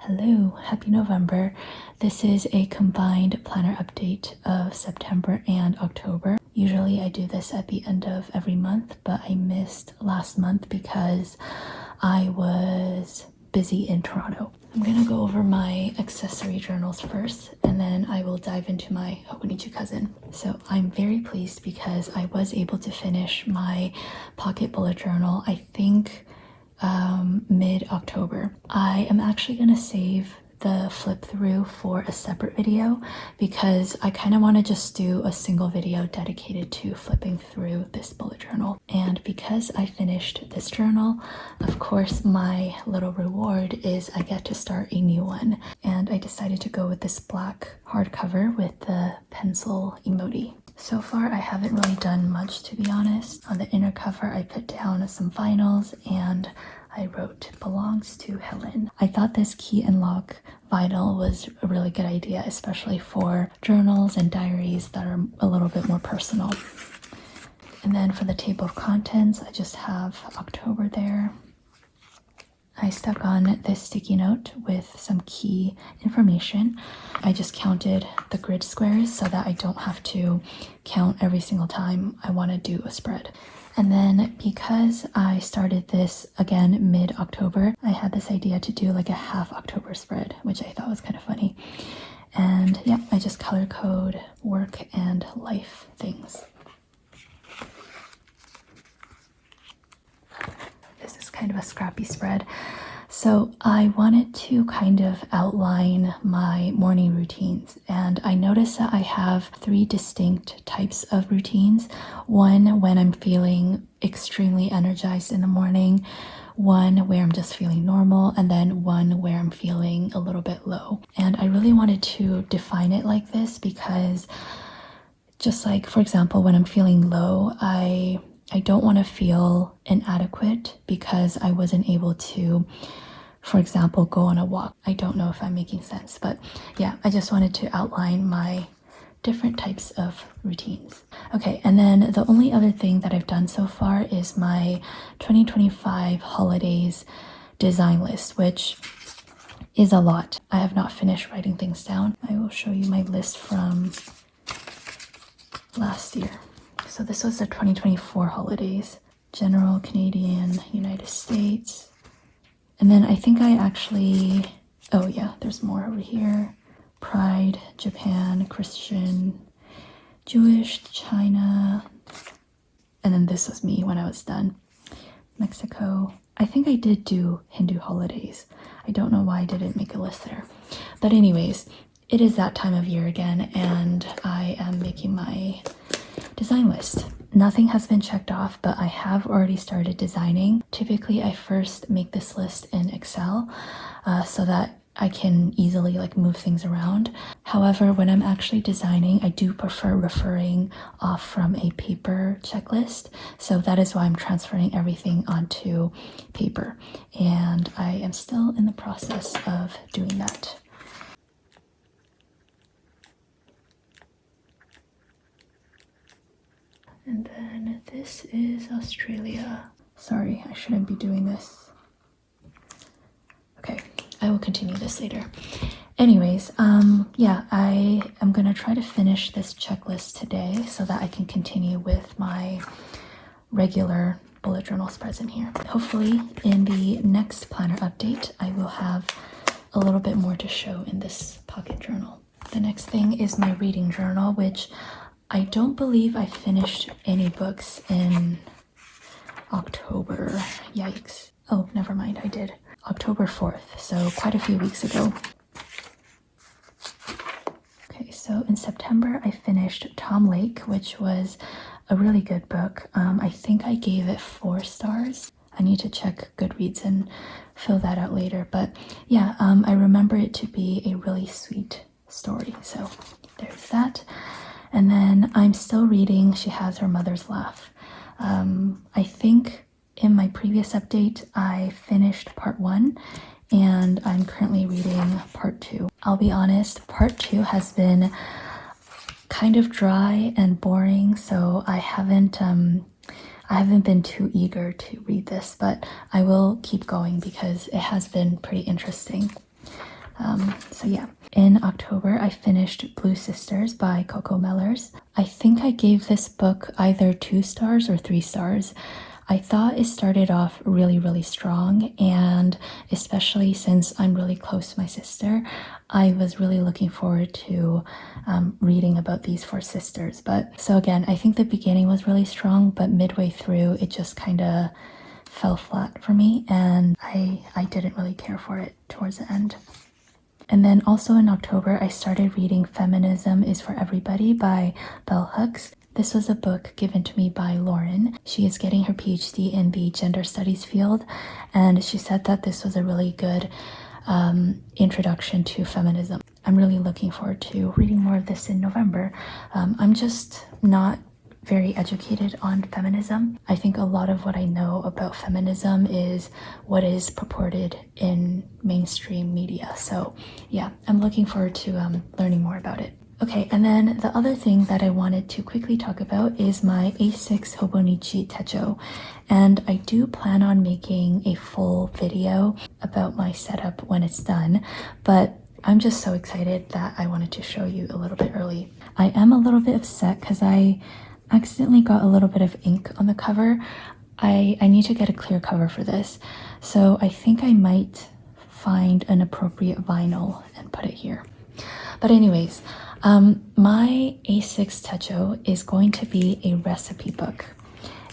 Hello, happy November. This is a combined planner update of September and October. Usually I do this at the end of every month, but I missed last month because I was busy in Toronto. I'm gonna go over my accessory journals first, and then I will dive into my Hobonichi Cousin. So I'm very pleased because I was able to finish my pocket bullet journal, I think mid-October. I am actually gonna save the flip through for a separate video because I kind of want to just do a single video dedicated to flipping through this bullet journal. And because I finished this journal, of course my little reward is I get to start a new one, and I decided to go with this black hardcover with the pencil emoji. So far I haven't really done much, to be honest. On the inner cover I put down some vinyls and I wrote "Belongs to Helen." I thought this key and lock vinyl was a really good idea, especially for journals and diaries that are a little bit more personal. And then for the table of contents, I just have October there. I stuck on this sticky note with some key information. I just counted the grid squares so that I don't have to count every single time I want to do a spread. And then because I started this again mid-October, I had this idea to do like a half October spread, which I thought was kind of funny. And yeah, I just color code work and life things. This is kind of a scrappy spread. So I wanted to kind of outline my morning routines, and I noticed that I have 3 distinct types of routines. One when I'm feeling extremely energized in the morning, one where I'm just feeling normal, and then one where I'm feeling a little bit low. And I really wanted to define it like this because just like, for example, when I'm feeling low, I don't want to feel inadequate because I wasn't able to, for example, go on a walk. I don't know if I'm making sense, but yeah, I just wanted to outline my different types of routines. Okay, and then the only other thing that I've done so far is my 2025 holidays design list, which is a lot. I have not finished writing things down. I will show you my list from last year. So this was the 2024 holidays. General, Canadian, United States. And then I think I actually, oh yeah, there's more over here. Pride, Japan, Christian, Jewish, China. And then this was me when I was done. Mexico. I think I did do Hindu holidays. I don't know why I didn't make a list there. But anyways, it is that time of year again, and I am making my design list. Nothing has been checked off, but I have already started designing. Typically, I first make this list in Excel so that I can easily like move things around. However, when I'm actually designing, I do prefer referring off from a paper checklist. So that is why I'm transferring everything onto paper. And I am still in the process of doing that. And then this is Australia. Sorry, I shouldn't be doing this. Okay, I will continue this later. Anyways, yeah, I am gonna try to finish this checklist today so that I can continue with my regular bullet journal spreads in here. Hopefully in the next planner update, I will have a little bit more to show in this pocket journal. The next thing is my reading journal, which I don't believe I finished any books in October. Yikes. Oh, never mind, I did. October 4th, so quite a few weeks ago. Okay, so in September I finished Tom Lake, which was a really good book. I think I gave it 4 stars. I need to check Goodreads and fill that out later. But yeah, I remember it to be a really sweet story. So there's that. And then I'm still reading She Has Her Mother's Laugh. I think in my previous update, I finished part 1 and I'm currently reading part 2. I'll be honest, part 2 has been kind of dry and boring, so I haven't been too eager to read this, but I will keep going because it has been pretty interesting. So yeah, in October I finished Blue Sisters by Coco Mellers. I think I gave this book either 2 stars or 3 stars. I thought it started off really strong, and especially since I'm really close to my sister, I was really looking forward to reading about these 4 sisters. But so again, I think the beginning was really strong, but midway through it just kind of fell flat for me, and I didn't really care for it towards the end. And then also in October, I started reading Feminism is for Everybody by Bell Hooks. This was a book given to me by Lauren. She is getting her PhD in the gender studies field, and she said that this was a really good introduction to feminism. I'm really looking forward to reading more of this in November. I'm just not very educated on feminism. I think a lot of what I know about feminism is what is purported in mainstream media. So yeah, I'm looking forward to learning more about it. Okay, and then the other thing that I wanted to quickly talk about is my A6 Hobonichi Techo. And I do plan on making a full video about my setup when it's done, but I'm just so excited that I wanted to show you a little bit early. I am a little bit upset because I accidentally got a little bit of ink on the cover. I need to get a clear cover for this. So I think I might find an appropriate vinyl and put it here. But anyways, my A6 Techo is going to be a recipe book.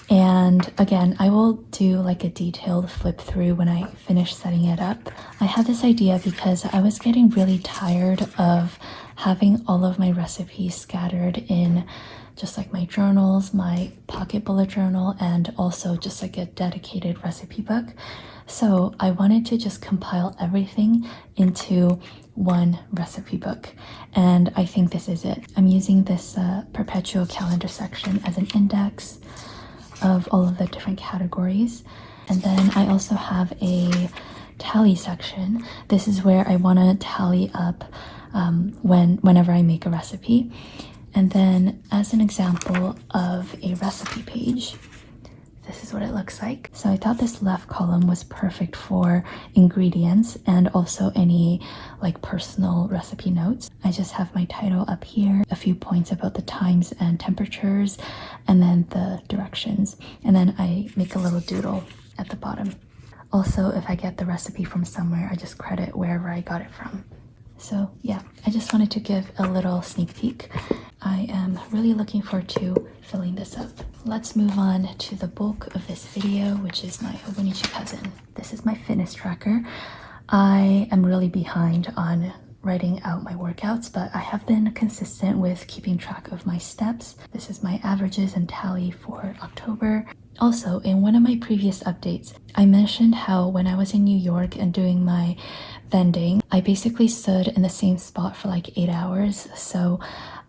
And again, I will do like a detailed flip through when I finish setting it up. I had this idea because I was getting really tired of having all of my recipes scattered in just like my journals, my pocket bullet journal, and also just like a dedicated recipe book. So I wanted to just compile everything into one recipe book, and I think this is it. I'm using this perpetual calendar section as an index of all of the different categories, and then I also have a tally section. This is where I want to tally up whenever I make a recipe. And then as an example of a recipe page, this is what it looks like. So I thought this left column was perfect for ingredients and also any like personal recipe notes. I just have my title up here, a few points about the times and temperatures, and then the directions. And then I make a little doodle at the bottom. Also, if I get the recipe from somewhere, I just credit wherever I got it from. So yeah, I just wanted to give a little sneak peek. I am really looking forward to filling this up. Let's move on to the bulk of this video, which is my Hobonichi Cousin. This is my fitness tracker. I am really behind on writing out my workouts, but I have been consistent with keeping track of my steps. This is my averages and tally for October. Also, in one of my previous updates, I mentioned how when I was in New York and doing my vending, I basically stood in the same spot for like 8 hours. So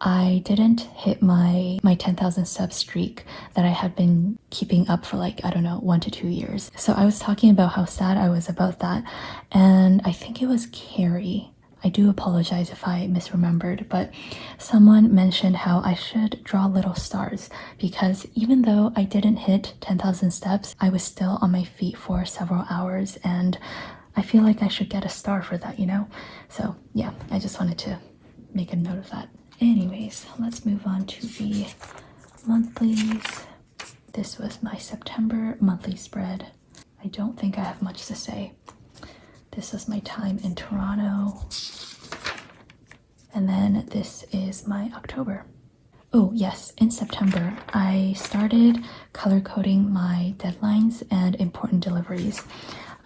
I didn't hit my 10,000 step streak that I had been keeping up for like, I don't know, 1 to 2 years. So I was talking about how sad I was about that. And I think it was Carrie. I do apologize if I misremembered, but someone mentioned how I should draw little stars because even though I didn't hit 10,000 steps, I was still on my feet for several hours, and I feel like I should get a star for that, you know? So yeah, I just wanted to make a note of that. Anyways, let's move on to the monthlies. This was my September monthly spread. I don't think I have much to say. This is my time in Toronto. And then this is my October. Oh yes, in September, I started color coding my deadlines and important deliveries.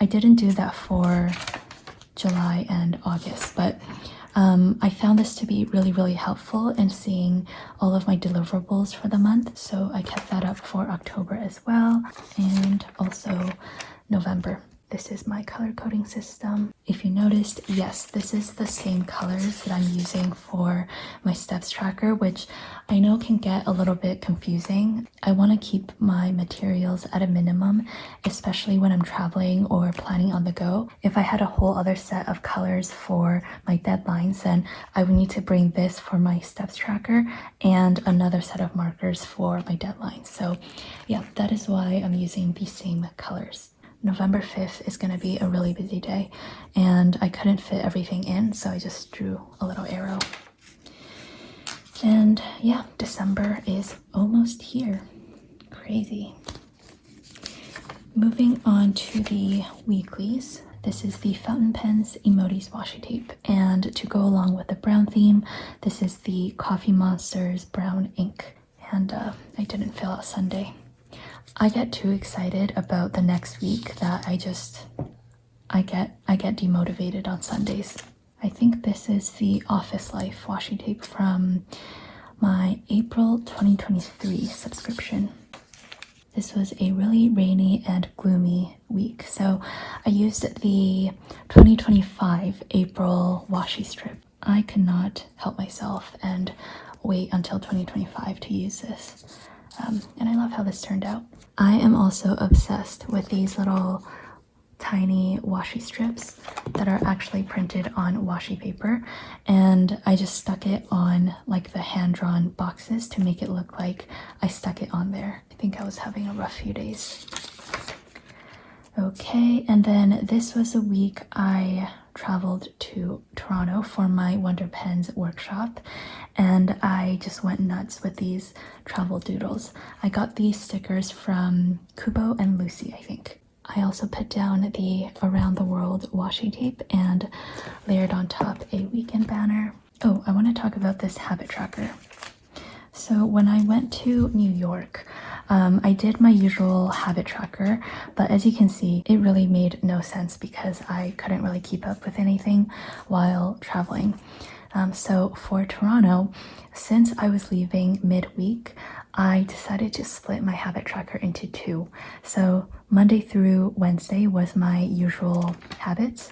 I didn't do that for July and August, but I found this to be really helpful in seeing all of my deliverables for the month. So I kept that up for October as well, and also November. This is my color coding system. If you noticed, yes, this is the same colors that I'm using for my steps tracker, which I know can get a little bit confusing. I want to keep my materials at a minimum, especially when I'm traveling or planning on the go. If I had a whole other set of colors for my deadlines, then I would need to bring this for my steps tracker and another set of markers for my deadlines. So yeah, that is why I'm using the same colors. November 5th is going to be a really busy day, and I couldn't fit everything in, so I just drew a little arrow. And yeah, December is almost here. Crazy. Moving on to the weeklies. This is the Fountain Pens Emotis Washi Tape, and to go along with the brown theme, this is the Coffee Monsters Brown Ink, and I didn't fill out Sunday. I get too excited about the next week that I get demotivated on Sundays. I think this is the Office Life washi tape from my April 2023 subscription. This was a really rainy and gloomy week, so I used the 2025 April washi strip. I could not help myself and wait until 2025 to use this, and I love how this turned out. I am also obsessed with these little tiny washi strips that are actually printed on washi paper, and I just stuck it on like the hand-drawn boxes to make it look like I stuck it on there. I think I was having a rough few days. Okay, and then this was a week I traveled to Toronto for my Wonder Pens workshop, and I just went nuts with these travel doodles. I got these stickers from Kubo and Lucy, I think. I also put down the Around the World washi tape and layered on top a weekend banner. Oh, I want to talk about this habit tracker. So when I went to New York, I did my usual habit tracker, but as you can see, it really made no sense because I couldn't really keep up with anything while traveling. So for Toronto, since I was leaving midweek, I decided to split my habit tracker into two. So Monday through Wednesday was my usual habits,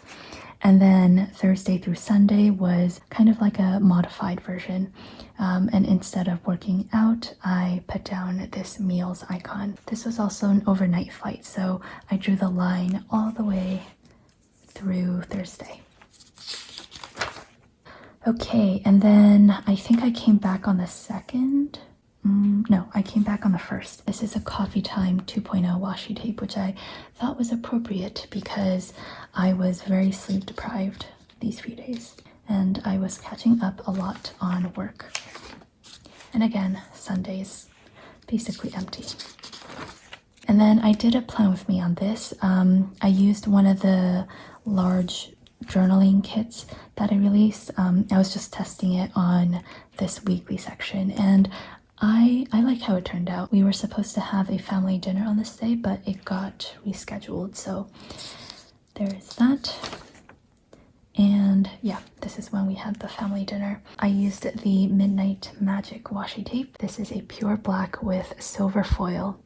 and then Thursday through Sunday was kind of like a modified version. And instead of working out, I put down this meals icon. This was also an overnight flight, so I drew the line all the way through Thursday. Okay, and then I think I came back on the 2nd. No, I came back on the 1st. This is a Coffee Time 2.0 washi tape, which I thought was appropriate because I was very sleep deprived these few days, and I was catching up a lot on work. And again, Sundays basically empty. And then I did a plan with me on this. I used one of the large journaling kits that I released. I was just testing it on this weekly section, and I like how it turned out. We were supposed to have a family dinner on this day, but it got rescheduled, so there's that. And yeah, this is when we had the family dinner. I used the Midnight Magic washi tape. This is a pure black with silver foil,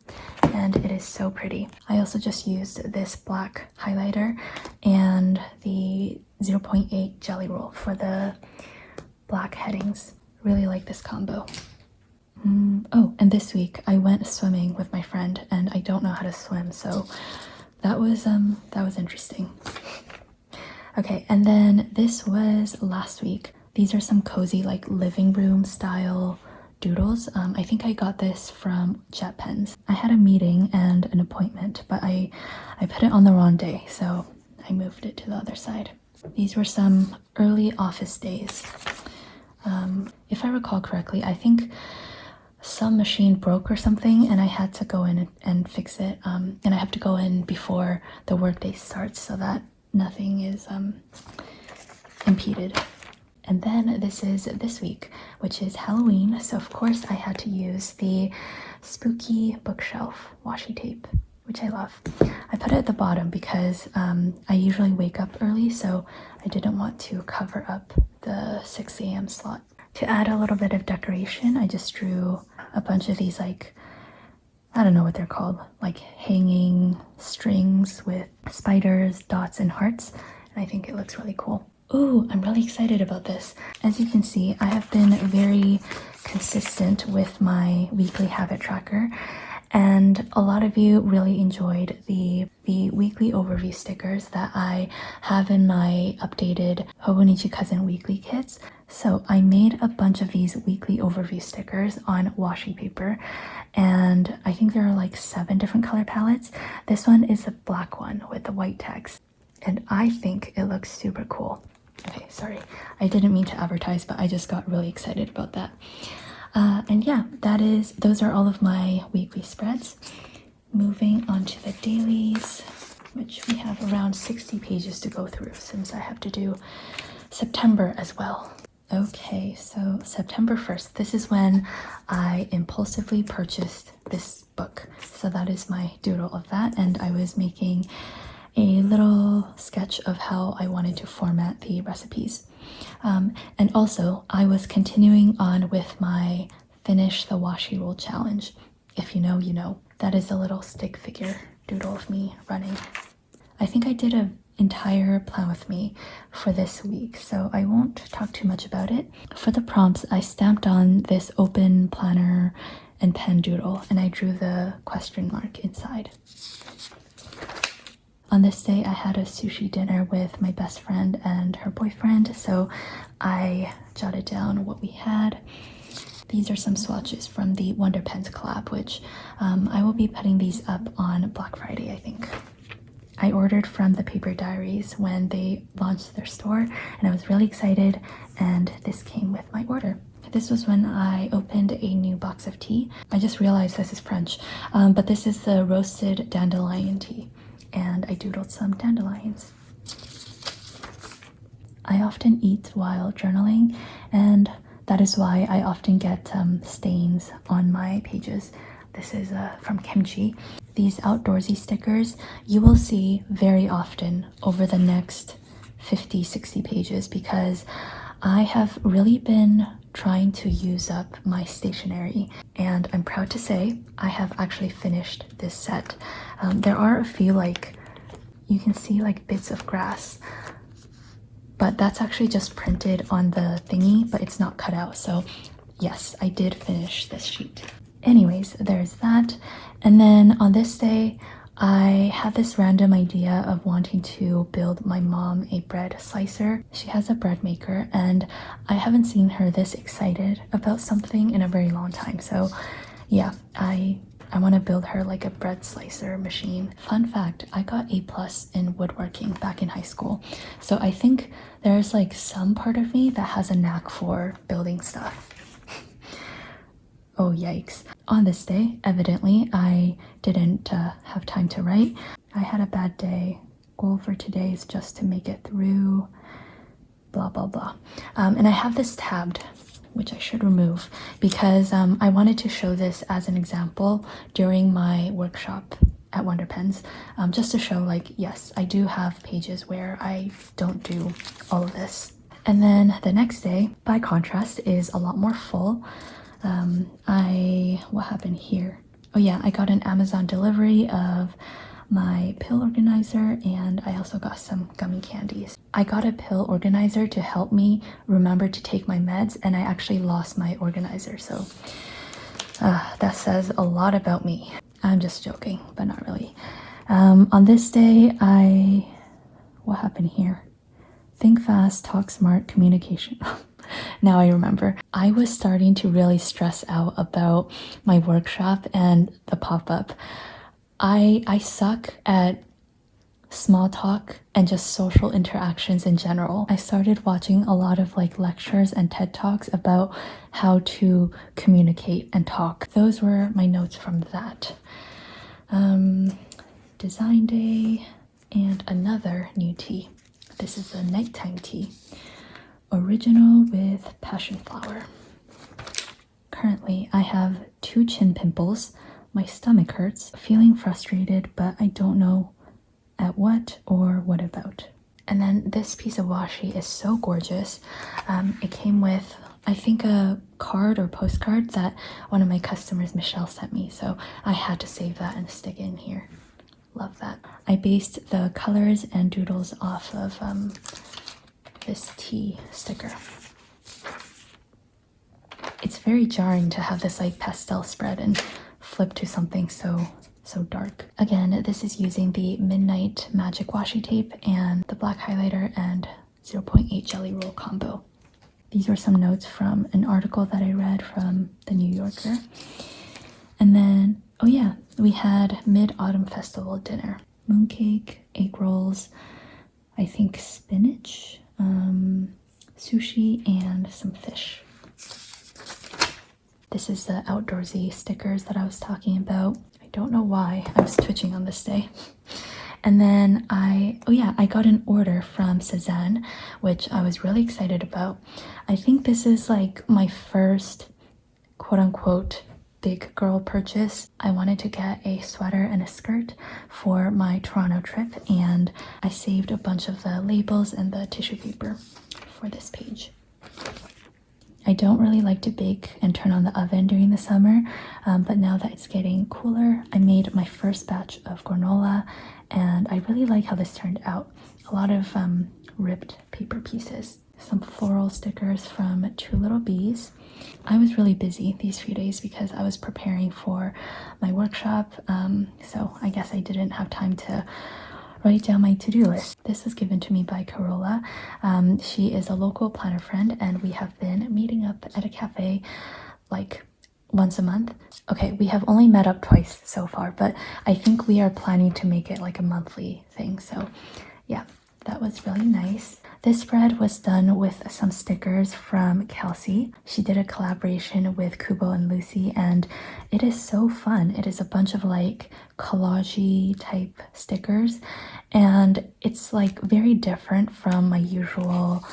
and it is so pretty. I also just used this black highlighter and the 0.8 jelly roll for the black headings. Really like this combo. Oh, and this week I went swimming with my friend, and I don't know how to swim, so that was interesting. Okay, and then this was last week. These are some cozy like living room style doodles. I think I got this from Jet Pens. I had a meeting and an appointment, but I put it on the wrong day, so I moved it to the other side. These were some early office days. If I recall correctly, I think some machine broke or something, and I had to go in and fix it. And I have to go in before the workday starts so that nothing is impeded. And then this is this week, which is Halloween, so of course I had to use the spooky bookshelf washi tape, which I love. I put it at the bottom because I usually wake up early, so I didn't want to cover up the 6 a.m. slot. To add a little bit of decoration, I just drew a bunch of these, like, I don't know what they're called, like hanging strings with spiders, dots, and hearts, and I think it looks really cool. Ooh, I'm really excited about this. As you can see, I have been very consistent with my weekly habit tracker, And a lot of you really enjoyed the weekly overview stickers that I have in my updated Hobonichi Cousin weekly kits. So I made a bunch of these weekly overview stickers on washi paper, and I think there are like 7 different color palettes. This one is the black one with the white text, and I think it looks super cool. Okay, sorry, I didn't mean to advertise, but I just got really excited about that. And yeah, those are all of my weekly spreads. Moving on to the dailies, which we have around 60 pages to go through since I have to do September as well. Okay, so September 1st, this is when I impulsively purchased this book. So that is my doodle of that, and I was making a little sketch of how I wanted to format the recipes. And also, I was continuing on with my Finish the Washi Roll Challenge. If you know, you know. That is a little stick figure doodle of me running. I think I did an entire plan with me for this week, so I won't talk too much about it. For the prompts, I stamped on this open planner and pen doodle, and I drew the question mark inside. On this day, I had a sushi dinner with my best friend and her boyfriend, so I jotted down what we had. These are some swatches from the Wonder Pens collab, which I will be putting these up on Black Friday, I think. I ordered from the Paper Diaries when they launched their store, and I was really excited, and this came with my order. This was when I opened a new box of tea. I just realized this is French, but this is the roasted dandelion tea, and I doodled some dandelions. I often eat while journaling, and that is why I often get stains on my pages. This is from Kimchi. These outdoorsy stickers you will see very often over the next 50-60 pages because I have really been trying to use up my stationery, and I'm proud to say I have actually finished this set. There are a few, like, you can see like bits of grass, but that's actually just printed on the thingy, but it's not cut out. So yes, I did finish this sheet. Anyways, there's that. And then on this day, I had this random idea of wanting to build my mom a bread slicer. She has a bread maker, and I haven't seen her this excited about something in a very long time. So yeah, I want to build her like a bread slicer machine. Fun fact, I got A+ in woodworking back in high school. So I think there's like some part of me that has a knack for building stuff. Oh yikes. On this day, evidently, I didn't have time to write. I had a bad day. Goal for today is just to make it through, blah, blah, blah. And I have this tabbed, which I should remove because I wanted to show this as an example during my workshop at Wonder Pens, just to show like, yes, I do have pages where I don't do all of this. And then the next day, by contrast, is a lot more full. What happened here? Oh yeah, I got an Amazon delivery of my pill organizer, and I also got some gummy candies. I got a pill organizer to help me remember to take my meds, and I actually lost my organizer, so that says a lot about me. I'm just joking, but not really. On this day, what happened here? Think fast, talk smart, communication. Now I remember. I was starting to really stress out about my workshop and the pop-up. I suck at small talk and just social interactions in general. I started watching a lot of like lectures and TED Talks about how to communicate and talk. Those were my notes from that. Design day and another new tea. This is a nighttime tea. Original with passion flower. Currently, I have 2 chin pimples. My stomach hurts, feeling frustrated, but I don't know at what or what about. And then this piece of washi is so gorgeous. It came with, I think, a card or postcard that one of my customers, Michelle, sent me. So I had to save that and stick it in here. Love that. I based the colors and doodles off of this tea sticker. It's very jarring to have this like pastel spread and flip to something so dark. Again, this is using the Midnight Magic Washi Tape and the black highlighter and 0.8 Jelly Roll combo. These are some notes from an article that I read from the New Yorker. And then, oh yeah, we had Mid-Autumn Festival dinner. Mooncake, egg rolls, I think spinach, sushi, and some fish. This is the outdoorsy stickers that I was talking about. I don't know why I was twitching on this day. And then I got an order from Cézanne, which I was really excited about. I think this is like my first quote-unquote big girl purchase. I wanted to get a sweater and a skirt for my Toronto trip, and I saved a bunch of the labels and the tissue paper for this page. I don't really like to bake and turn on the oven during the summer, but now that it's getting cooler, I made my first batch of granola, and I really like how this turned out. A lot of ripped paper pieces. Some floral stickers from Two Little Bees. I was really busy these few days because I was preparing for my workshop, so I guess I didn't have time to write down my to-do list. This was given to me by Carola. She is a local planner friend, and we have been meeting up at a cafe like once a month. Okay, we have only met up twice so far, but I think we are planning to make it like a monthly thing. So yeah, that was really nice. This spread was done with some stickers from Kelsey. She did a collaboration with Kubo and Lucy, and it is so fun. It is a bunch of like collage-y type stickers, and it's like very different from my usual,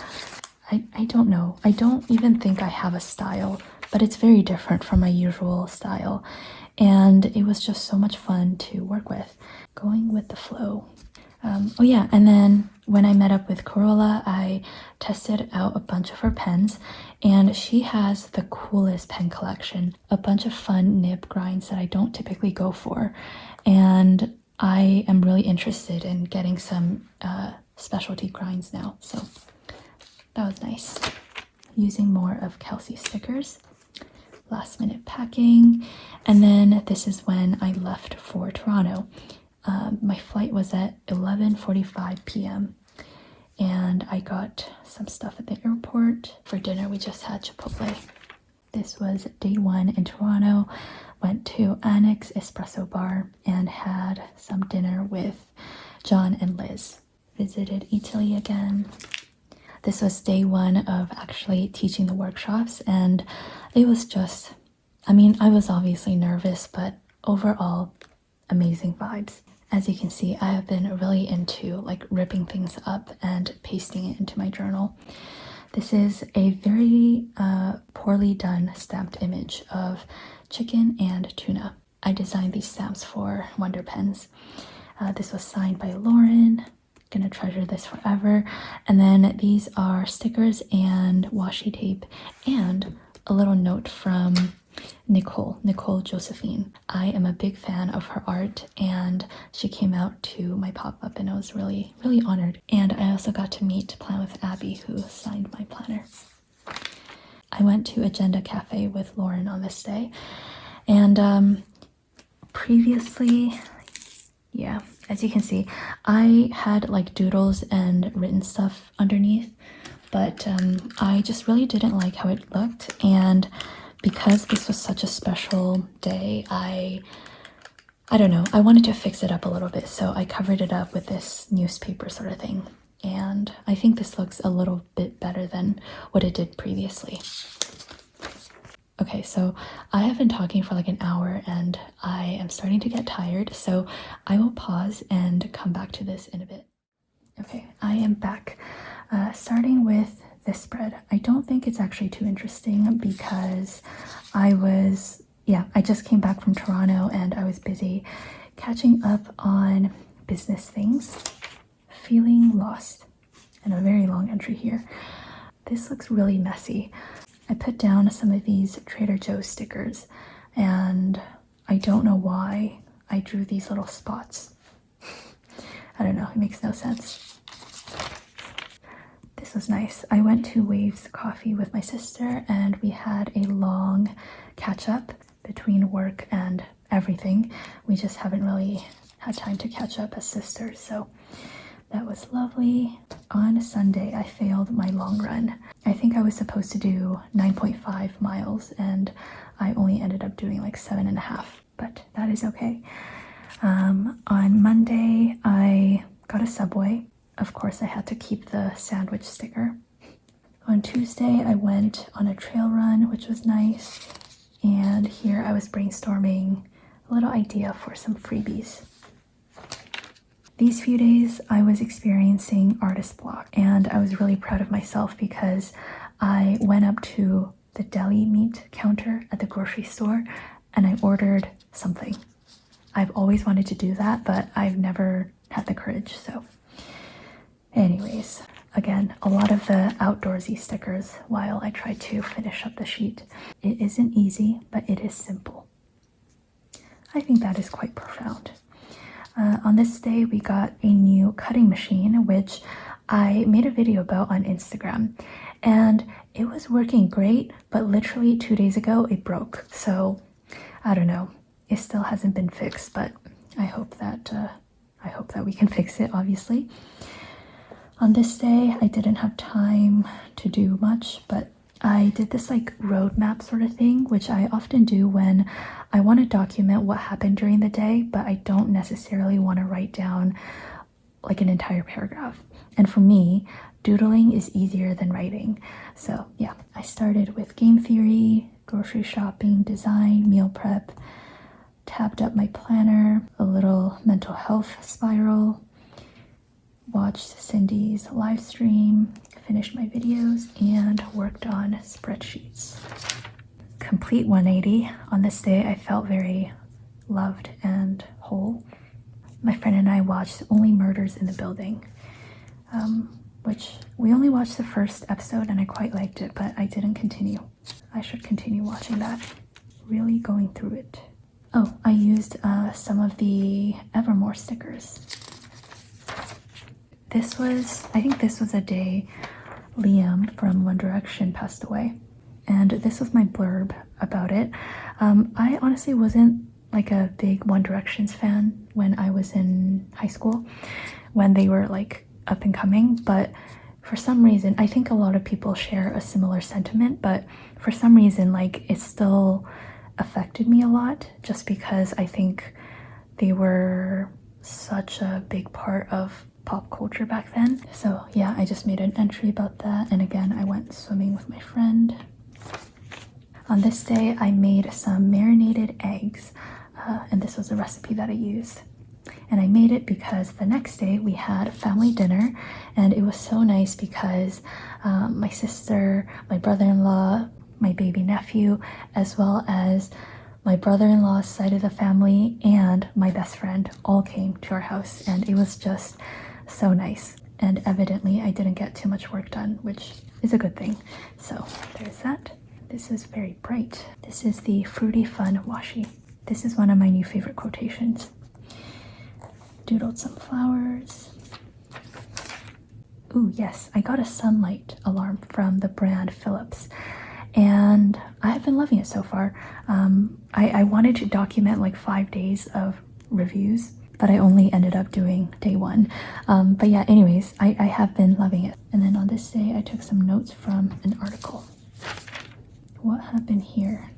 I don't know. I don't even think I have a style, but it's very different from my usual style. And it was just so much fun to work with. Going with the flow. Oh yeah, and then when I met up with Carola, I tested out a bunch of her pens, and she has the coolest pen collection. A bunch of fun nib grinds that I don't typically go for, and I am really interested in getting some specialty grinds now, so that was nice. Using more of Kelsey's stickers. Last minute packing, and then this is when I left for Toronto. My flight was at 11:45 p.m. and I got some stuff at the airport. For dinner, we just had Chipotle. This was day one in Toronto. Went to Annex Espresso Bar and had some dinner with John and Liz. Visited Italy again. This was day one of actually teaching the workshops, and it was just, I mean, I was obviously nervous, but overall, amazing vibes. As you can see, I have been really into like ripping things up and pasting it into my journal. This is a very poorly done stamped image of chicken and tuna. I designed these stamps for Wonder Pens. This was signed by Lauren. Gonna treasure this forever. And then these are stickers and washi tape and a little note from Nicole Josephine. I am a big fan of her art, and she came out to my pop-up, and I was really honored. And I also got to meet Plan with Abby, who signed my planner. I went to Agenda Cafe with Lauren on this day, and previously, yeah, as you can see, I had like doodles and written stuff underneath, but I just really didn't like how it looked, and because this was such a special day, I don't know, I wanted to fix it up a little bit, so I covered it up with this newspaper sort of thing, and I think this looks a little bit better than what it did previously. Okay, so I have been talking for like an hour and I am starting to get tired, so I will pause and come back to this in a bit. Okay, I am back, starting with this spread. I don't think it's actually too interesting because I just came back from Toronto and I was busy catching up on business things. Feeling lost, and a very long entry here. This looks really messy. I put down some of these Trader Joe's stickers, and I don't know why I drew these little spots. I don't know, it makes no sense. This was nice. I went to Waves Coffee with my sister, and we had a long catch-up between work and everything. We just haven't really had time to catch up as sisters, so that was lovely. On Sunday, I failed my long run. I think I was supposed to do 9.5 miles and I only ended up doing like 7.5, but that is okay. On Monday, I got a Subway. Of course, I had to keep the sandwich sticker. On Tuesday, I went on a trail run, which was nice. And here I was brainstorming a little idea for some freebies. These few days, I was experiencing artist block, and I was really proud of myself because I went up to the deli meat counter at the grocery store and I ordered something. I've always wanted to do that, but I've never had the courage, so. Anyways, again, a lot of the outdoorsy stickers while I try to finish up the sheet. It isn't easy, but it is simple. I think that is quite profound. On this day, we got a new cutting machine, which I made a video about on Instagram, and it was working great, but literally 2 days ago, it broke. So I don't know. It still hasn't been fixed, but I hope that we can fix it, obviously. On this day, I didn't have time to do much, but I did this like roadmap sort of thing, which I often do when I want to document what happened during the day, but I don't necessarily want to write down like an entire paragraph. And for me, doodling is easier than writing. So yeah, I started with game theory, grocery shopping, design, meal prep, tabbed up my planner, a little mental health spiral, watched Cindy's live stream, finished my videos, and worked on spreadsheets. Complete 180. On this day, I felt very loved and whole. My friend and I watched Only Murders in the Building, which we only watched the first episode and I quite liked it, but I didn't continue. I should continue watching that. Really going through it. Oh, I used some of the Evermore stickers. I think this was a day Liam from One Direction passed away, and this was my blurb about it. I honestly wasn't like a big One Direction's fan when I was in high school, when they were like up and coming, but for some reason, I think a lot of people share a similar sentiment, but for some reason, like it still affected me a lot just because I think they were such a big part of pop culture back then. So yeah, I just made an entry about that, and again, I went swimming with my friend. On this day, I made some marinated eggs, and this was a recipe that I used. And I made it because the next day we had family dinner, and it was so nice because my sister, my brother-in-law, my baby nephew, as well as my brother-in-law's side of the family and my best friend all came to our house, and it was just so nice. And evidently I didn't get too much work done, which is a good thing. So there's that. This is very bright. This is the Fruity Fun washi. This is one of my new favorite quotations. Doodled some flowers. Ooh, yes, I got a sunlight alarm from the brand Philips, and I have been loving it so far. I wanted to document like 5 days of reviews, but I only ended up doing day 1. But yeah, anyways, I have been loving it. And then on this day, I took some notes from an article. What happened here?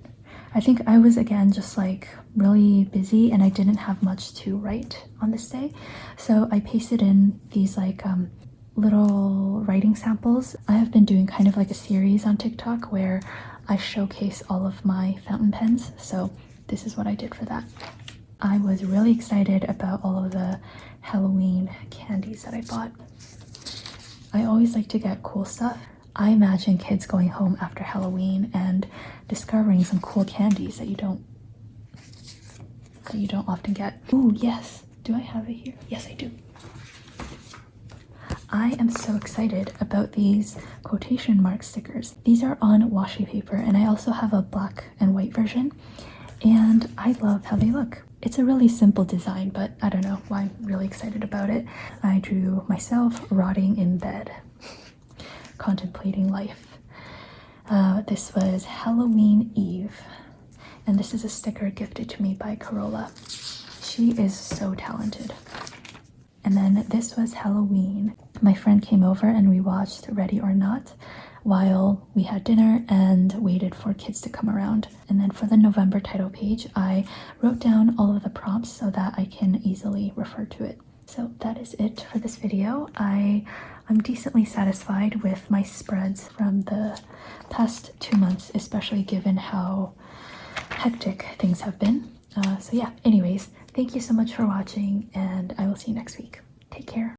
I think I was again just like really busy and I didn't have much to write on this day. So I pasted in these like little writing samples. I have been doing kind of like a series on TikTok where I showcase all of my fountain pens. So this is what I did for that. I was really excited about all of the Halloween candies that I bought. I always like to get cool stuff. I imagine kids going home after Halloween and discovering some cool candies that you don't often get. Ooh, yes. Do I have it here? Yes, I do. I am so excited about these quotation mark stickers. These are on washi paper, and I also have a black and white version, and I love how they look. It's a really simple design, but I don't know why I'm really excited about it. I drew myself rotting in bed, contemplating life. This was Halloween Eve. And this is a sticker gifted to me by Corolla. She is so talented. And then this was Halloween. My friend came over and we watched Ready or Not while we had dinner and waited for kids to come around. And then for the November title page, I wrote down all of the prompts so that I can easily refer to it. So that is it for this video. I'm decently satisfied with my spreads from the past 2 months, especially given how hectic things have been. So yeah, anyways, thank you so much for watching, and I will see you next week. Take care.